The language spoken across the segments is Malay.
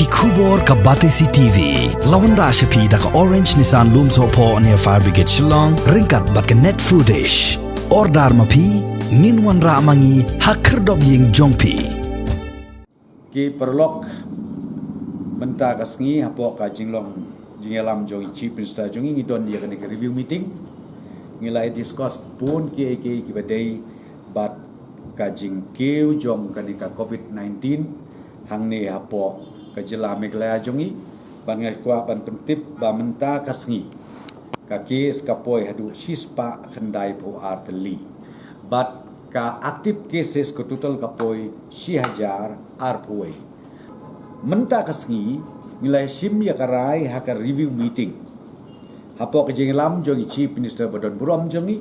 Kubor ka Batesi TV. Lawan Rashapi da ka Orange Nissan Lumso po near Fire Brigade Shillong. Ringkat bat ka net foodish. Ordar mapi. Minwan ra mangi hakerdog ying jongpi. Ki perlok menta kasngi hapo ka jinglong jingalam jong chief minister jong ngi don dia kena review meeting ngilai discuss pun ki badai bat ka jing keu jong kena ka COVID-19 hang ne hapo ka jela meglaya jongi ban ngai kwa ban pentip ba menta kasngi ka kes kapoi hadu shispa khandai po arteli but ka active cases ko total kapoi 6,000 arpoi menta kasngi nilai sim ya karai haka review meeting hapo ke jenglam jongi chief minister badon burom jongi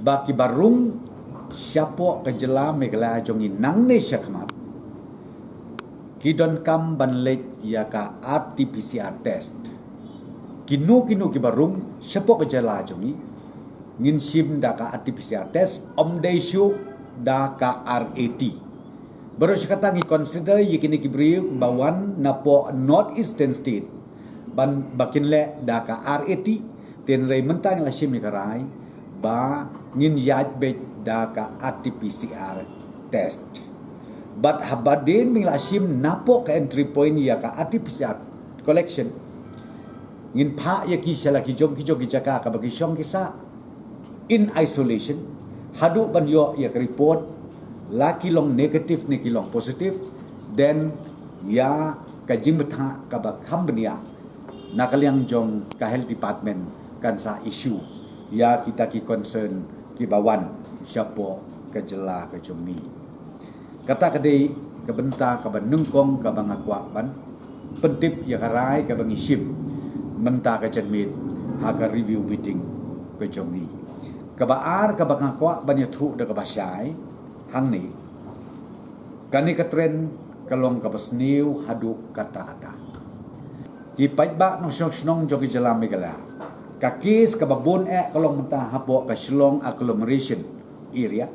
baki barung siapo ke jela megala jongi nangne syakmat kidon kam banlek ya ka RT-PCR test kinu ki barung siapo ke jela jongi ngin sim da ka RT-PCR test omdaisyu da ka RAT baru sekata ngi consider yikini kibriu bawan napo North Eastern State ban bakin le da ka RAT ten rei mentang la sim ni karai ba ngin yaj be da ka RT-PCR test but habadin ming la sim napo ka entry point ya ka RT-PCR collection ngin pha yaki sala ki jom ki jaka ka bagi syong kisa in isolation hadu ban yo ya report laki long negatif ni kilong positif then ya kajing betha ka ba khambnia nakaliang jong ka health department kan sa issue ya kita ki concern ki bawan siapo ka jela ka jomni kata kadai ka benta ka ban nungkong ka bang akwa ban pentip ya karai ka bang isim menta ka janmit ha ka review meeting ka jomni kabaar kabang akwa banyathu da kabasyay hang ni kani ka trend kalong kabasniw hadu kata-kata ipait ba no snong jogi jalam megala kakis kababon kalong menta hapo ka Shillong agglomeration area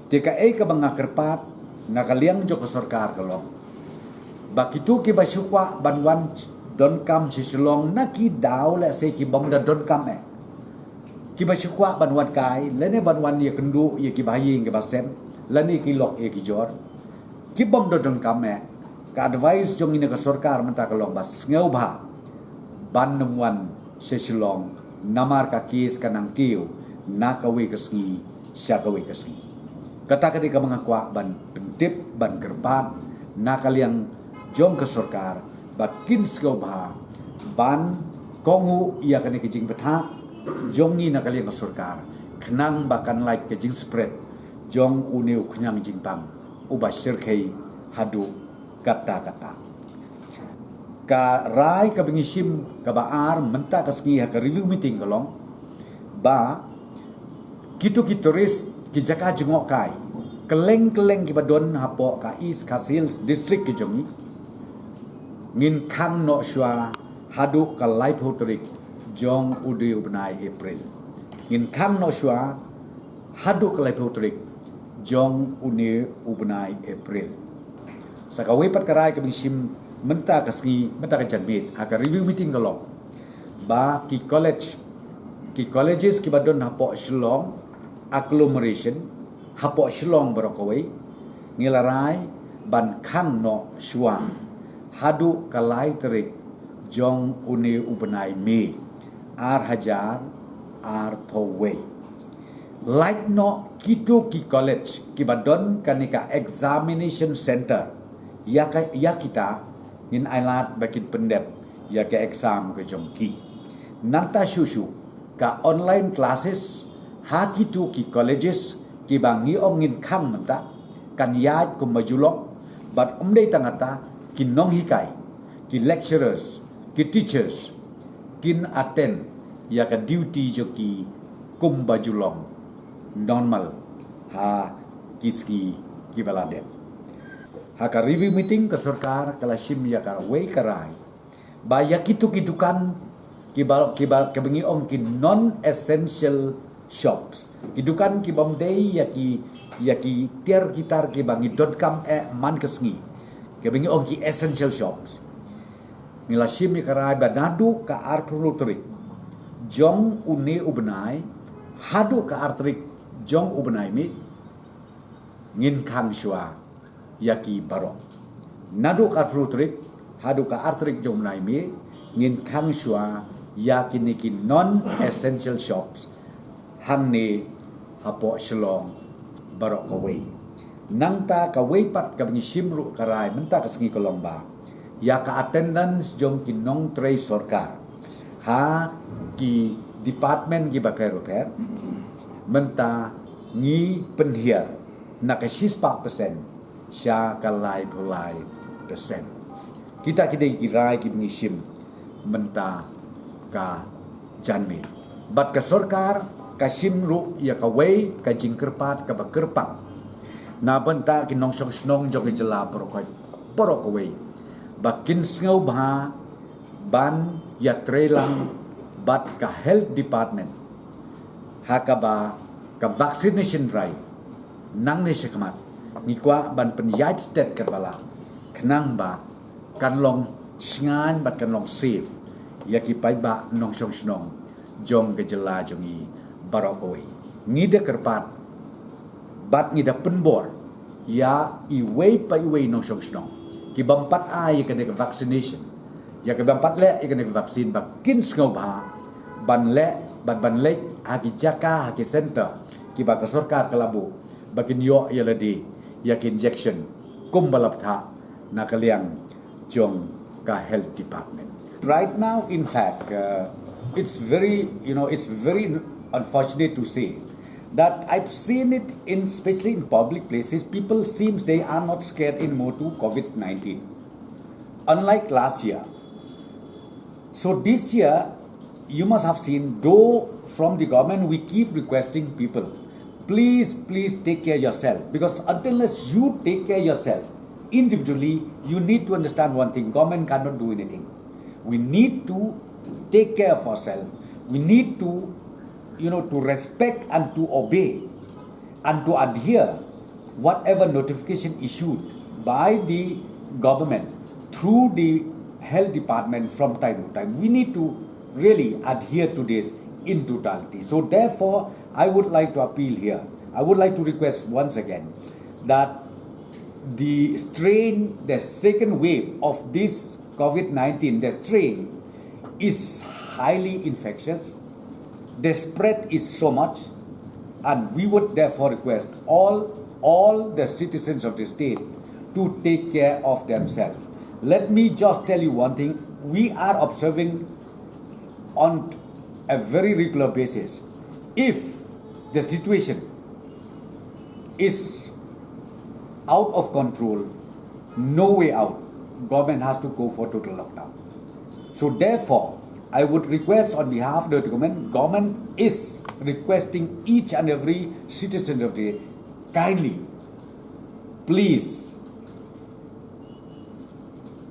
tika kabang akerpat nakaliang jo sarkar kalong bakitu ki basukwa banwan don kam si Shillong naki daw la se ki bom da don kam kiba syukwa banwan kai lene banwan ye kendu ye kibaying ke basem lani kilok ye kijor kibom dodon kame ka advice jong ine ka sarkar menta kalong bas ngeu ba ban nungwan se Shillong namar ka kis kanang kiu na kawe kasngi sya kawe kasngi kata kadi ka mga kwa ban pentip ban kerbat na kaliang jong ka sarkar bakin skeu ba ban kongu ia kani kijing betha jongi na kaliang sarkar kenang bakan like ke jing spread jong uneu knyang jing pang ubas serkei hadu kata-kata ka rai ka bengisim ka baar menta kasngi ha ka review meeting kalong ba kitu kitoris ki jaka jengok kai keleng-keleng ki badon hapo ka East Hills district ki jongi ngin kang no shwa hadu ka live hoterik jong udi ubnai April ngin kam no shwa hadu kalai putrik jong uni ubnai April sakawe pat karai ke bisim menta kasngi menta ka janmit aka review meeting kalong ba ki colleges ki badon hapo Shillong agglomeration hapo Shillong barokawe ngilarai ban kam no shwa hadu kalai terik jong uni ubnai me Hajar Powe like no kitu ki college ki badon kanika examination center ya kita in ailat bakin pendep ya ke exam ke jongki nanta susu ka online classes ha kitu ki colleges ki bangi ongin kham menta kan yaj kum majulok but umdei tangata ki nong hikai ki lecturers ki teachers kin attend ya ka duty joki kum bajulong normal ha kiski ki baladet ha ka review meeting ka sarkar kala sim ya ka way karai ba ya kitu kidukan ki bengi ong ki non essential shops kidukan ki bomdei ya ki tiar gitar ki bangi .com man kesngi kebengi onki essential shops nila shim ni karai banadu ka artrik jong une ubenai hadu ka artrik jong ubenai mi ngin kang shua yaki barok nadu ka artrik hadu ka artrik jong ubenai mi ngin kang shua yaki niki non essential shops hang ni hapo shlong barok kawai nang ta kawai pat ka bengi shimru karai menta ka sengi kolong ba ya ka attendance jong ki nong tray sorkar ha ki department ki ba per menta ngi penhiar na ka 6% sya kalai bulai persen kita kidai kirai ki bengi shim menta ka janmi bat ka sorkar ka shimru ya kawai ka jingkerpat ka bakerpang na benta ki nong song snong jong ki jela porok away bakin ngau ba ban ya trelang bat ka health department hakaba ka vaccination drive nang ni shikmat ni kwa ban penyait state kerbala kenang ba kan long sngan bat kan long safe ya ki pai ba nong song snong jong ke jela jong i barok away ni de kerpat bat ni da penbor ya iway pa iway nong song snong ki bampat ay ka de vaccination ya ka bampat le ka de vaccine ba kin ngau ba ban le haki jaka haki center ki ba ka sarkar kalabu bakin yo ya ladi ya ki injection kum balap tha na kaliang jong ka health department right now in fact it's very unfortunate to say that I've seen it especially in public places. People seems they are not scared anymore to COVID-19, unlike last year. So this year, you must have seen, though from the government we keep requesting people, please take care yourself, because unless you take care yourself individually, you need to understand one thing: government cannot do anything. We need to take care of ourselves. We need to to respect and to obey and to adhere whatever notification issued by the government through the health department from time to time. We need to really adhere to this in totality. So therefore, I would like to appeal here. I would like to request once again that the second wave of this COVID-19, the strain is highly infectious. The spread is so much, and we would therefore request all the citizens of the state to take care of themselves. Let me just tell you one thing: we are observing on a very regular basis. If the situation is out of control, no way out, government has to go for total lockdown. So therefore, I would request on behalf of the government is requesting each and every citizen of the kindly, please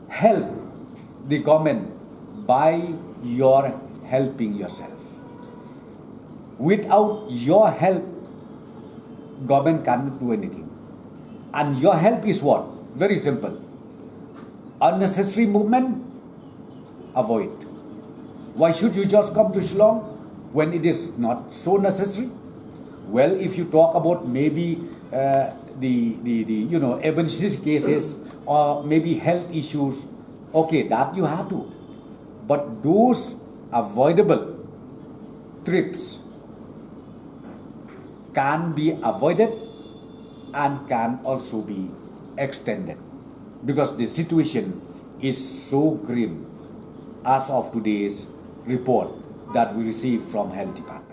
help the government by your helping yourself. Without your help, government cannot do anything. And your help is what? Very simple. Unnecessary movement, avoid. Why should you just come to Shillong when it is not so necessary? Well, if you talk about maybe the emergency cases or maybe health issues, okay, that you have to. But those avoidable trips can be avoided and can also be extended, because the situation is so grim as of today's report that we received from Health Department.